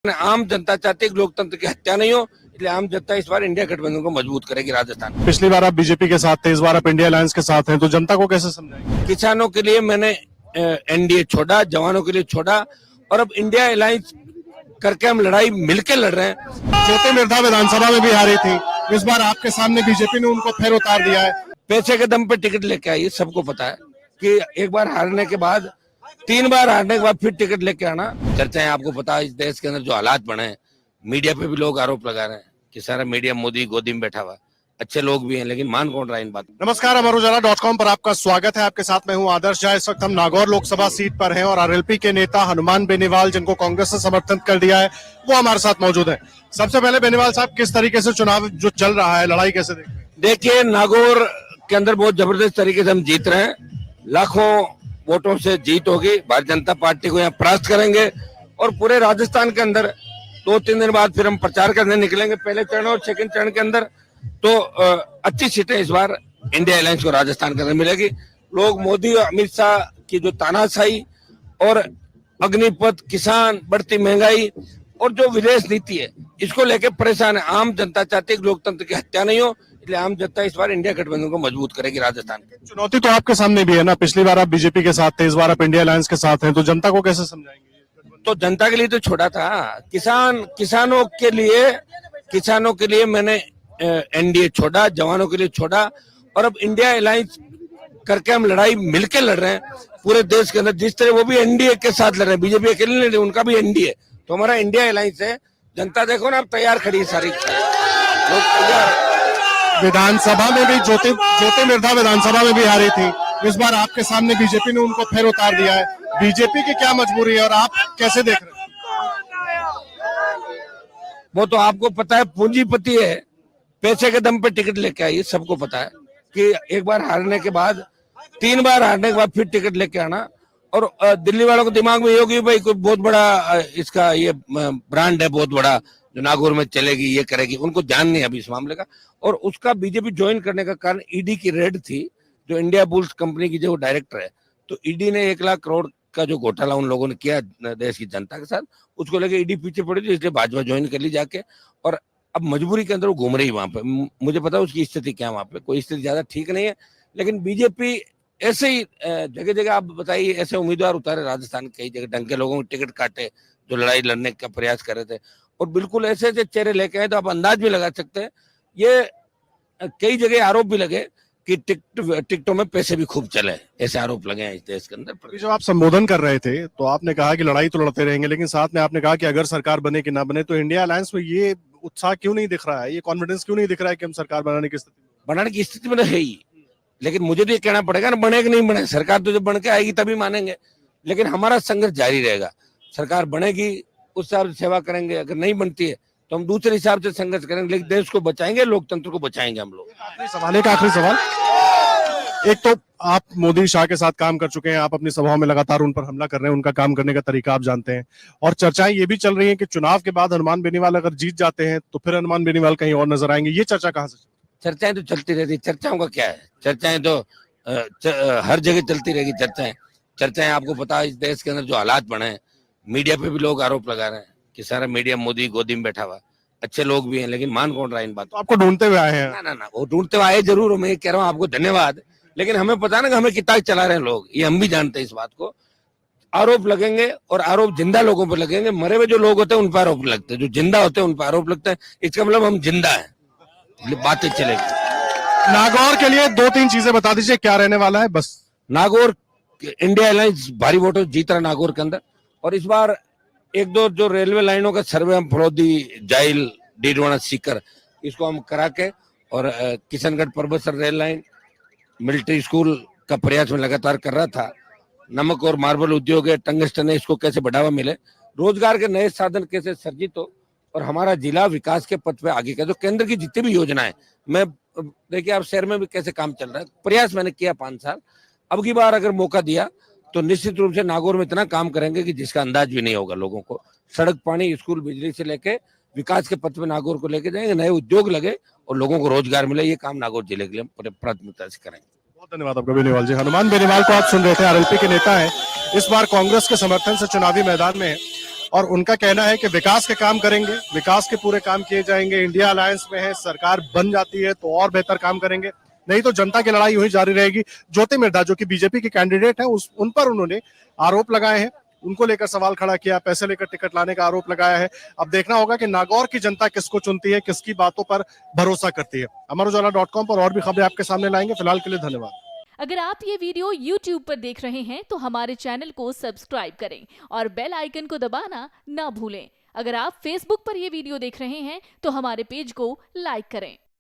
आम जनता चाहती है कि लोकतंत्र की हत्या नहीं हो, इसलिए आम जनता इस बार इंडिया गठबंधन को मजबूत करेगी राजस्थान में। पिछली बार आप बीजेपी के साथ थे, इस बार आप इंडिया अलायंस के साथ हैं, तो जनता को कैसे समझाएंगे? किसानों के लिए मैंने एनडीए छोड़ा, जवानों के लिए छोड़ा और अब इंडिया अलायंस करके हम लड़ाई मिलकर लड़ रहे हैं। ज्योति मिर्धा विधानसभा में भी हारी थी, इस बार आपके सामने बीजेपी ने उनको फिर उतार दिया है। पैसे के दम पे टिकट लेके आई, सबको पता है कि एक बार हारने के बाद, 3 बार हारने के बाद फिर टिकट लेके आना। चर्चाएं आपको पता है, इस देश के अंदर जो हालात बने हैं, मीडिया पे भी लोग आरोप लगा रहे हैं कि सारा मीडिया मोदी गोदी में बैठा हुआ। अच्छे लोग भी हैं लेकिन मान कौन रहा है इन बातों। नमस्कार, अमर उजाला.com पर आपका स्वागत है। आपके साथ मैं हूं आदर्श झा। इस वक्त हम नागौर लोकसभा सीट पर हैं और आरएलपी के नेता हनुमान बेनीवाल, जिनको कांग्रेस ने समर्थन कर दिया है, वो हमारे साथ मौजूद है। सबसे पहले बेनीवाल साहब, किस तरीके से चुनाव जो चल रहा है, लड़ाई कैसे देख रहे हैं? देखिए, नागौर के अंदर बहुत जबरदस्त तरीके से हम जीत रहे हैं। लाखों वोटों से जीत होगी, भारतीय जनता पार्टी को यहाँ परास्त करेंगे और पूरे राजस्थान के अंदर 2-3 दिन बाद फिर हम प्रचार करने निकलेंगे। पहले चरण और सेकंड चरण के अंदर तो अच्छी सीटें इस बार इंडिया अलायंस को राजस्थान के अंदर मिलेगी। लोग मोदी और अमित शाह की जो तानाशाही और अग्निपथ, किसान, बढ़ती महंगाई और जो विदेश नीति है, इसको लेकर परेशान है। आम जनता चाहती है कि लोकतंत्र की हत्या नहीं हो, इसलिए आम जनता इस बार इंडिया गठबंधन को मजबूत करेगी राजस्थान के। चुनौती तो आपके सामने भी है ना, पिछली बार आप बीजेपी के साथ थे, इस बार आप इंडिया अलायंस के साथ हैं, तो जनता को कैसे समझाएंगे? तो जनता के लिए तो छोड़ा था, किसानों के लिए मैंने एनडीए छोड़ा, जवानों के लिए छोड़ा और अब इंडिया अलायंस करके हम लड़ाई मिलकर लड़ रहे हैं पूरे देश के अंदर। जिस तरह वो भी एनडीए के साथ लड़ रहे हैं, बीजेपी अकेले नहीं लड़ रही, उनका भी एनडीए, तो हमारा इंडिया अलायंस है। जनता देखो ना, अब तैयार खड़ी है सारी, लोग तैयार। विधानसभा में भी ज्योति मिर्धा विधानसभा में भी हारी थी, इस बार आपके सामने बीजेपी ने उनको फिर उतार दिया है। बीजेपी की क्या मजबूरी है और आप कैसे देख रहे हैं? वो तो आपको पता है, पूंजीपति है, पैसे के दम पे टिकट लेके आई, सबको पता है कि एक बार हारने के बाद, 3 बार हारने के बाद फिर टिकट लेके आना। और दिल्ली वालों को दिमाग में ये होगी भाई कोई बहुत बड़ा इसका ये ब्रांड है, बहुत बड़ा, जो नागौर में चलेगी, ये करेगी। उनको ध्यान नहीं है अभी इस मामले का। और उसका बीजेपी ज्वाइन करने का कारण ईडी की रेड थी, जो इंडिया बुल्स कंपनी की जो डायरेक्टर है, तो ईडी ने 1 लाख करोड़ का जो घोटाला उन लोगों ने किया देश की जनता के साथ, उसको लेके ईडी पीछे पड़ी थी, इसलिए भाजपा ज्वाइन कर ली जाके। और अब मजबूरी के अंदर वो घूम रही वहां पे। मुझे पता है उसकी स्थिति क्या है वहां पे, कोई स्थिति ज्यादा ठीक नहीं है। लेकिन बीजेपी ऐसे ही जगह जगह, आप बताइए, ऐसे उम्मीदवार उतारे राजस्थान के कई जगह, ढंग के लोगों को टिकट काटे जो लड़ाई लड़ने का प्रयास कर रहे थे, और बिल्कुल ऐसे ऐसे चेहरे लेके आए, तो आप अंदाज भी लगा सकते हैं। ये कई जगह आरोप भी लगे कि टिकटों में पैसे भी खूब चले, ऐसे आरोप लगे हैं इस देश के अंदर। जब आप संबोधन कर रहे थे तो आपने कहा कि लड़ाई तो लड़ते रहेंगे, लेकिन साथ में आपने कहा कि अगर सरकार बने कि ना बने, तो इंडिया अलायंस में ये उत्साह क्यों नहीं दिख रहा है, ये कॉन्फिडेंस क्यों नहीं दिख रहा है कि हम सरकार बनाने की स्थिति में तो है ही। लेकिन मुझे तो ये कहना पड़ेगा ना, बने कि नहीं बने, सरकार तो जब बन के आएगी तभी मानेंगे। लेकिन हमारा संघर्ष जारी रहेगा। सरकार बनेगी, उस हिसाब से सेवा करेंगे, अगर नहीं बनती है तो हम दूसरे हिसाब से संघर्ष करेंगे, लेकिन देश को बचाएंगे, लोकतंत्र को बचाएंगे हम लोग। आखिरी सवाल, एक तो आप मोदी शाह के साथ काम कर चुके हैं, आप अपनी सभाओं में लगातार उन पर हमला कर रहे हैं, उनका काम करने का तरीका आप जानते हैं, और चर्चाएं ये भी चल रही हैं कि चुनाव के बाद हनुमान बेनीवाल अगर जीत जाते हैं तो फिर हनुमान बेनीवाल कहीं और नजर आएंगे। ये चर्चा कहाँ से? चर्चाएं तो चलती रहती, चर्चाओं का क्या है, चर्चाएं तो हर जगह चलती रहेगी। चर्चाएं आपको पता है, इस देश के अंदर जो हालात बने हैं, मीडिया पे भी लोग आरोप लगा रहे हैं कि सारा मीडिया मोदी गोदी में बैठा हुआ। अच्छे लोग भी हैं लेकिन मान कौन रहा है इन बातों। तो आपको ढूंढते हुए आए हैं? ना, वो ढूंढते हुए आए जरूर, मैं कह रहा हूँ आपको धन्यवाद, लेकिन हमें पता है ना कि हमें कितना चला रहे हैं लोग, ये हम भी जानते हैं इस बात को। आरोप लगेंगे और आरोप जिंदा लोगों पर लगेंगे, मरे हुए जो लोग होते हैं उन पर आरोप लगते हैं, जो जिंदा होते हैं उन पर आरोप लगता है। इसका मतलब हम जिंदा है, बातें चलेगी। नागौर के लिए 2-3 चीजें बता दीजिए, क्या रहने वाला है बस? नागौर इंडिया अलायंस भारी वोटों जीत रहा नागौर के अंदर। और इस बार 1-2 जो रेलवे लाइनों का सर्वे हम फलोदी, जाइल, डीडवाना, सीकर, इसको हम करा के, और Kishangarh Parbatsar rail line, military school का प्रयास में लगातार कर रहा था। नमक और मार्बल उद्योग है, टंगस्टन है, इसको कैसे बढ़ावा मिले, रोजगार के नए साधन कैसे सर्जित हो, और हमारा जिला विकास के पथ पे आगे का जो केंद्र की जितनी भी योजनाएं, मैं देखिए आप शहर में भी कैसे काम चल रहा है, प्रयास मैंने किया 5 साल। अब की बार अगर मौका दिया तो निश्चित रूप से नागौर में इतना काम करेंगे कि जिसका अंदाज भी नहीं होगा लोगों को। सड़क, पानी, स्कूल, बिजली से लेके विकास के पथ पे नागौर को लेके जाएंगे, नए उद्योग लगे और लोगों को रोजगार मिले। ये काम नागौर जिले के लिए प्राथमिकता से करेंगे। बहुत धन्यवाद आपका बेनीवाल जी। हनुमान बेनीवाल को आप सुन रहे थे, आरएलपी के नेता है, इस बार कांग्रेस के समर्थन से चुनावी मैदान में। और उनका कहना है कि विकास के काम करेंगे, विकास के पूरे काम किए जाएंगे। इंडिया अलायंस में है, सरकार बन जाती है तो और बेहतर काम करेंगे, नहीं तो जनता की लड़ाई यूं ही जारी रहेगी। ज्योति मिर्धा जो कि बीजेपी के कैंडिडेट है, उन पर उन्होंने आरोप लगाए हैं, उनको लेकर सवाल खड़ा किया, पैसे लेकर टिकट लाने का आरोप लगाया है। अब देखना होगा कि नागौर की जनता किसको चुनती है, किसकी बातों पर भरोसा करती है। अमरउजाला.com पर और भी खबरें आपके सामने लाएंगे। फिलहाल के लिए धन्यवाद। अगर आप ये वीडियो YouTube पर देख रहे हैं तो हमारे चैनल को सब्सक्राइब करें और बेल आइकन को दबाना ना भूलें। अगर आप Facebook पर ये वीडियो देख रहे हैं तो हमारे पेज को लाइक करें।